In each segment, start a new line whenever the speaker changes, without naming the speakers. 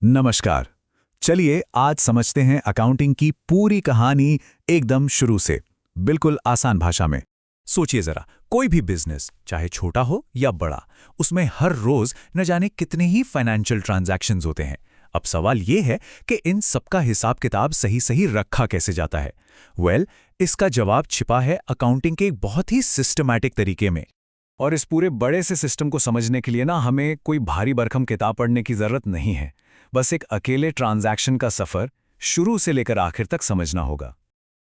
नमस्कार। चलिए आज समझते हैं अकाउंटिंग की पूरी कहानी एकदम शुरू से, बिल्कुल आसान भाषा में। सोचिए जरा, कोई भी बिजनेस चाहे छोटा हो या बड़ा, उसमें हर रोज न जाने कितने ही फाइनेंशियल ट्रांजैक्शंस होते हैं। अब सवाल ये है कि इन सबका हिसाब किताब सही सही रखा कैसे जाता है। इसका जवाब छिपा है अकाउंटिंग के एक बहुत ही सिस्टमैटिक तरीके में। और इस पूरे बड़े से सिस्टम को समझने के लिए ना हमें कोई भारी भरकम किताब पढ़ने की जरूरत नहीं है। बस एक अकेले ट्रांजैक्शन का सफर शुरू से लेकर आखिर तक समझना होगा।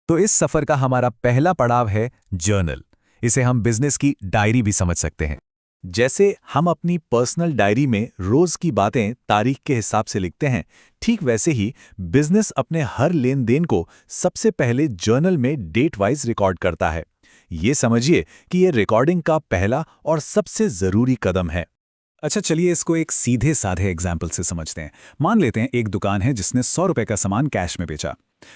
तो इस सफर का हमारा पहला पड़ाव है जर्नल। इसे हम बिजनेस की डायरी भी समझ सकते हैं। जैसे हम अपनी पर्सनल डायरी में रोज की बातें तारीख के हिसाब से लिखते हैं, ठीक वैसे ही बिजनेस अपने हर लेन देन को सबसे पहले जर्नल में डेट वाइज रिकॉर्ड करता है। ये समझिए कि ये रिकॉर्डिंग का पहला और सबसे जरूरी कदम है। अच्छा, चलिए इसको एक सीधे साधे एग्जाम्पल से समझते हैं। मान लेते हैं एक दुकान है जिसने 100 रुपए का सामान कैश में बेचा।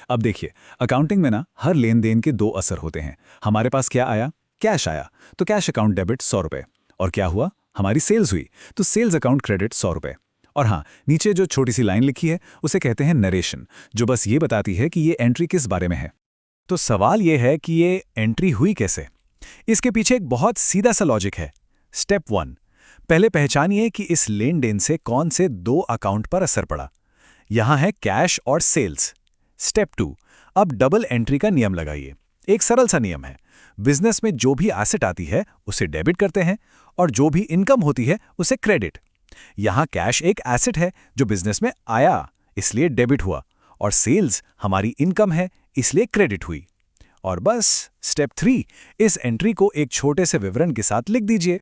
अब देखिए, अकाउंटिंग में ना हर लेन देन के दो असर होते हैं। हमारे पास क्या आया? कैश आया, तो कैश अकाउंट डेबिट 100 रुपए। और क्या हुआ? हमारी सेल्स हुई, तो सेल्स अकाउंट क्रेडिट 100 रुपए। और हाँ, नीचे जो छोटी सी लाइन लिखी है उसे कहते हैं नरेशन, जो बस ये बताती है कि ये एंट्री किस बारे में है। तो सवाल ये है कि ये एंट्री हुई कैसे? इसके पीछे एक बहुत सीधा सा लॉजिक है। स्टेप 1, पहले पहचानिए कि इस लेन देन से कौन से दो अकाउंट पर असर पड़ा। यहां है कैश और सेल्स। स्टेप 2, अब डबल एंट्री का नियम लगाइए। एक सरल सा नियम है, बिजनेस में जो भी एसेट आती है उसे डेबिट करते हैं और जो भी इनकम होती है उसे क्रेडिट। यहां कैश एक एसेट है जो बिजनेस में आया, इसलिए डेबिट हुआ, और सेल्स हमारी इनकम है, इसलिए क्रेडिट हुई। और बस स्टेप 3, इस एंट्री को एक छोटे से विवरण के साथ लिख दीजिए।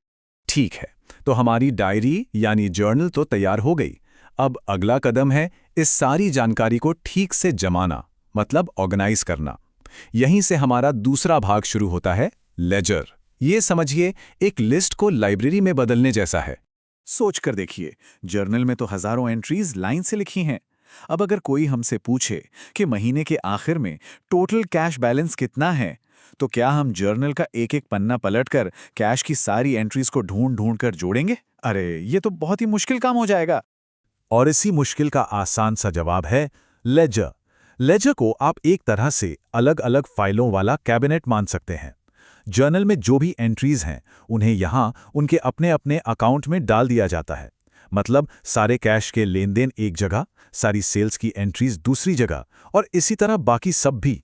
ठीक है, तो हमारी डायरी यानी जर्नल तो तैयार हो गई। अब अगला कदम है इस सारी जानकारी को ठीक से जमाना, मतलब ऑर्गेनाइज करना। यहीं से हमारा दूसरा भाग शुरू होता है, लेजर। ये समझिए एक लिस्ट को लाइब्रेरी में बदलने जैसा है। सोच कर देखिए, जर्नल में तो हजारों एंट्रीज लाइन से लिखी हैं। अब अगर कोई हमसे पूछे कि महीने के आखिर में टोटल कैश बैलेंस कितना है, तो क्या हम जर्नल का एक एक पन्ना पलटकर कैश की सारी एंट्रीज को ढूंढ ढूंढ कर जोड़ेंगे? अरे, ये तो बहुत ही मुश्किल काम हो जाएगा। और इसी मुश्किल का आसान सा जवाब है लेजर। लेजर को आप एक तरह से अलग अलग फाइलों वाला कैबिनेट मान सकते हैं। जर्नल में जो भी एंट्रीज हैं उन्हें यहाँ उनके अपने अपने अकाउंट में डाल दिया जाता है। मतलब सारे कैश के लेन देन एक जगह, सारी सेल्स की एंट्रीज दूसरी जगह, और इसी तरह बाकी सब भी।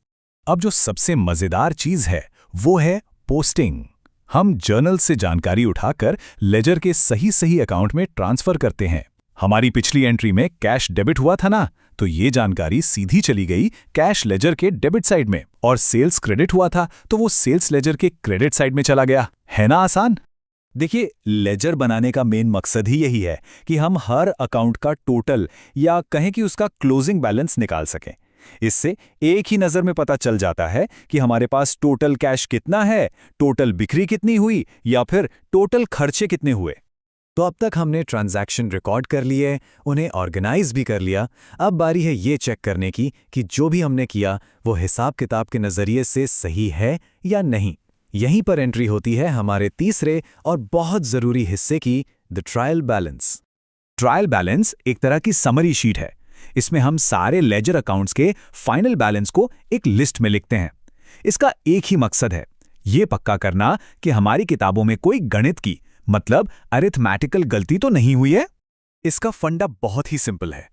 अब जो सबसे मजेदार चीज है वो है पोस्टिंग। हम जर्नल से जानकारी उठाकर लेजर के सही सही अकाउंट में ट्रांसफर करते हैं। हमारी पिछली एंट्री में कैश डेबिट हुआ था ना, तो ये जानकारी सीधी चली गई कैश लेजर के डेबिट साइड में, और सेल्स क्रेडिट हुआ था तो वो सेल्स लेजर के क्रेडिट साइड में चला गया। है ना आसान? देखिए, लेजर बनाने का मेन मकसद ही यही है कि हम हर अकाउंट का टोटल या कहें कि उसका क्लोजिंग बैलेंस निकाल सकें। इससे एक ही नजर में पता चल जाता है कि हमारे पास टोटल कैश कितना है, टोटल बिक्री कितनी हुई, या फिर टोटल खर्चे कितने हुए। तो अब तक हमने ट्रांजैक्शन रिकॉर्ड कर लिए, उन्हें ऑर्गेनाइज भी कर लिया। अब बारी है ये चेक करने की कि जो भी हमने किया वो हिसाब किताब के नजरिए से सही है या नहीं। यहीं पर एंट्री होती है हमारे तीसरे और बहुत जरूरी हिस्से की, the trial balance. Trial balance एक तरह की समरी शीट है। इसमें हम सारे लेजर अकाउंट्स के फाइनल बैलेंस को एक लिस्ट में लिखते हैं। इसका एक ही मकसद है, ये पक्का करना कि हमारी किताबों में कोई गणित की, मतलब अरिथमेटिकल गलती तो नहीं हुई है। इसका फंडा बहुत ही सिंपल है।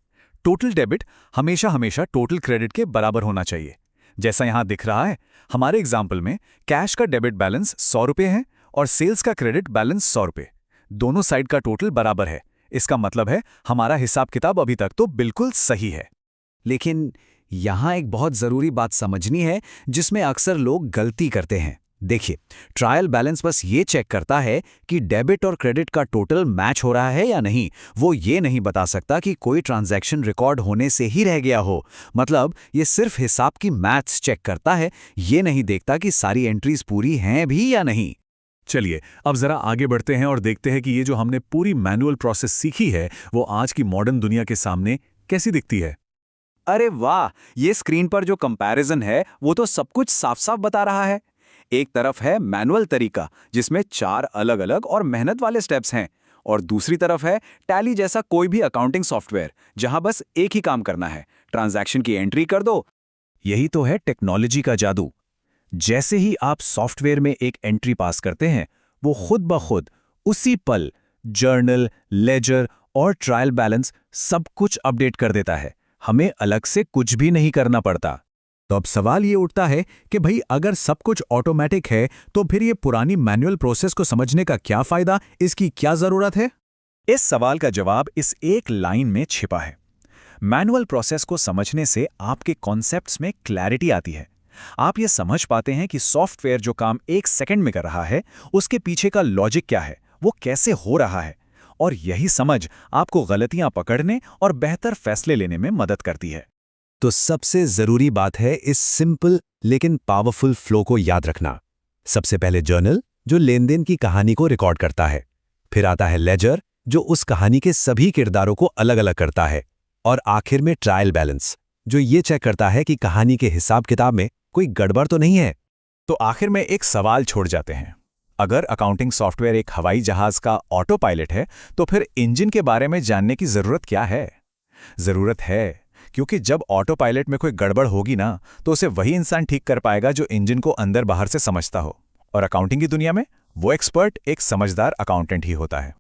टोटल डेबिट हमेशा हमेशा टोटल क्रेडिट के बराबर होना चाहिए। जैसा यहां दिख रहा है, हमारे एग्जाम्पल में कैश का डेबिट बैलेंस 100 रुपए है और सेल्स का क्रेडिट बैलेंस 100 रुपए। दोनों साइड का टोटल बराबर है। इसका मतलब है हमारा हिसाब किताब अभी तक तो बिल्कुल सही है। लेकिन यहां एक बहुत जरूरी बात समझनी है जिसमें अक्सर लोग गलती करते हैं। देखिए, ट्रायल बैलेंस बस ये चेक करता है कि डेबिट और क्रेडिट का टोटल मैच हो रहा है या नहीं। वो ये नहीं बता सकता कि कोई ट्रांजैक्शन रिकॉर्ड होने से ही रह गया हो। मतलब ये सिर्फ हिसाब की मैथ्स चेक करता है, ये नहीं देखता कि सारी एंट्रीज पूरी हैं भी या नहीं। चलिए अब जरा आगे बढ़ते हैं और देखते हैं कि ये जो हमने पूरी मैनुअल प्रोसेस सीखी है वो आज की मॉडर्न दुनिया के सामने कैसी दिखती है।
अरे वाह, ये स्क्रीन पर जो कंपैरिजन है वो तो सब कुछ साफ साफ बता रहा है। एक तरफ है मैनुअल तरीका जिसमें 4 अलग अलग और मेहनत वाले स्टेप्स हैं, और दूसरी तरफ है टैली जैसा कोई भी अकाउंटिंग सॉफ्टवेयर जहां बस एक ही काम करना है, ट्रांजैक्शन की एंट्री कर दो।
यही तो है टेक्नोलॉजी का जादू। जैसे ही आप सॉफ्टवेयर में एक एंट्री पास करते हैं, वो खुद ब खुद उसी पल जर्नल, लेजर और ट्रायल बैलेंस सब कुछ अपडेट कर देता है। हमें अलग से कुछ भी नहीं करना पड़ता। तो अब सवाल ये उठता है कि भाई अगर सब कुछ ऑटोमेटिक है तो फिर ये पुरानी मैनुअल प्रोसेस को समझने का क्या फायदा, इसकी क्या जरूरत है? इस सवाल का जवाब इस एक लाइन में छिपा है। मैनुअल प्रोसेस को समझने से आपके कॉन्सेप्ट्स में क्लैरिटी आती है। आप ये समझ पाते हैं कि सॉफ्टवेयर जो काम 1 सेकंड में कर रहा है, उसके पीछे का लॉजिक क्या है, वो कैसे हो रहा है। और यही समझ आपको गलतियां पकड़ने और बेहतर फैसले लेने में मदद करती है। तो सबसे जरूरी बात है इस सिंपल लेकिन पावरफुल फ्लो को याद रखना। सबसे पहले जर्नल, जो लेनदेन की कहानी को रिकॉर्ड करता है। फिर आता है लेजर, जो उस कहानी के सभी किरदारों को अलग अलग करता है। और आखिर में ट्रायल बैलेंस, जो ये चेक करता है कि कहानी के हिसाब किताब में कोई गड़बड़ तो नहीं है। तो आखिर में एक सवाल छोड़ जाते हैं। अगर अकाउंटिंग सॉफ्टवेयर एक हवाई जहाज का ऑटो पायलट है, तो फिर इंजन के बारे में जानने की जरूरत क्या है? जरूरत है, क्योंकि जब ऑटो पायलट में कोई गड़बड़ होगी ना, तो उसे वही इंसान ठीक कर पाएगा जो इंजन को अंदर बाहर से समझता हो। और अकाउंटिंग की दुनिया में वो एक्सपर्ट एक समझदार अकाउंटेंट ही होता है।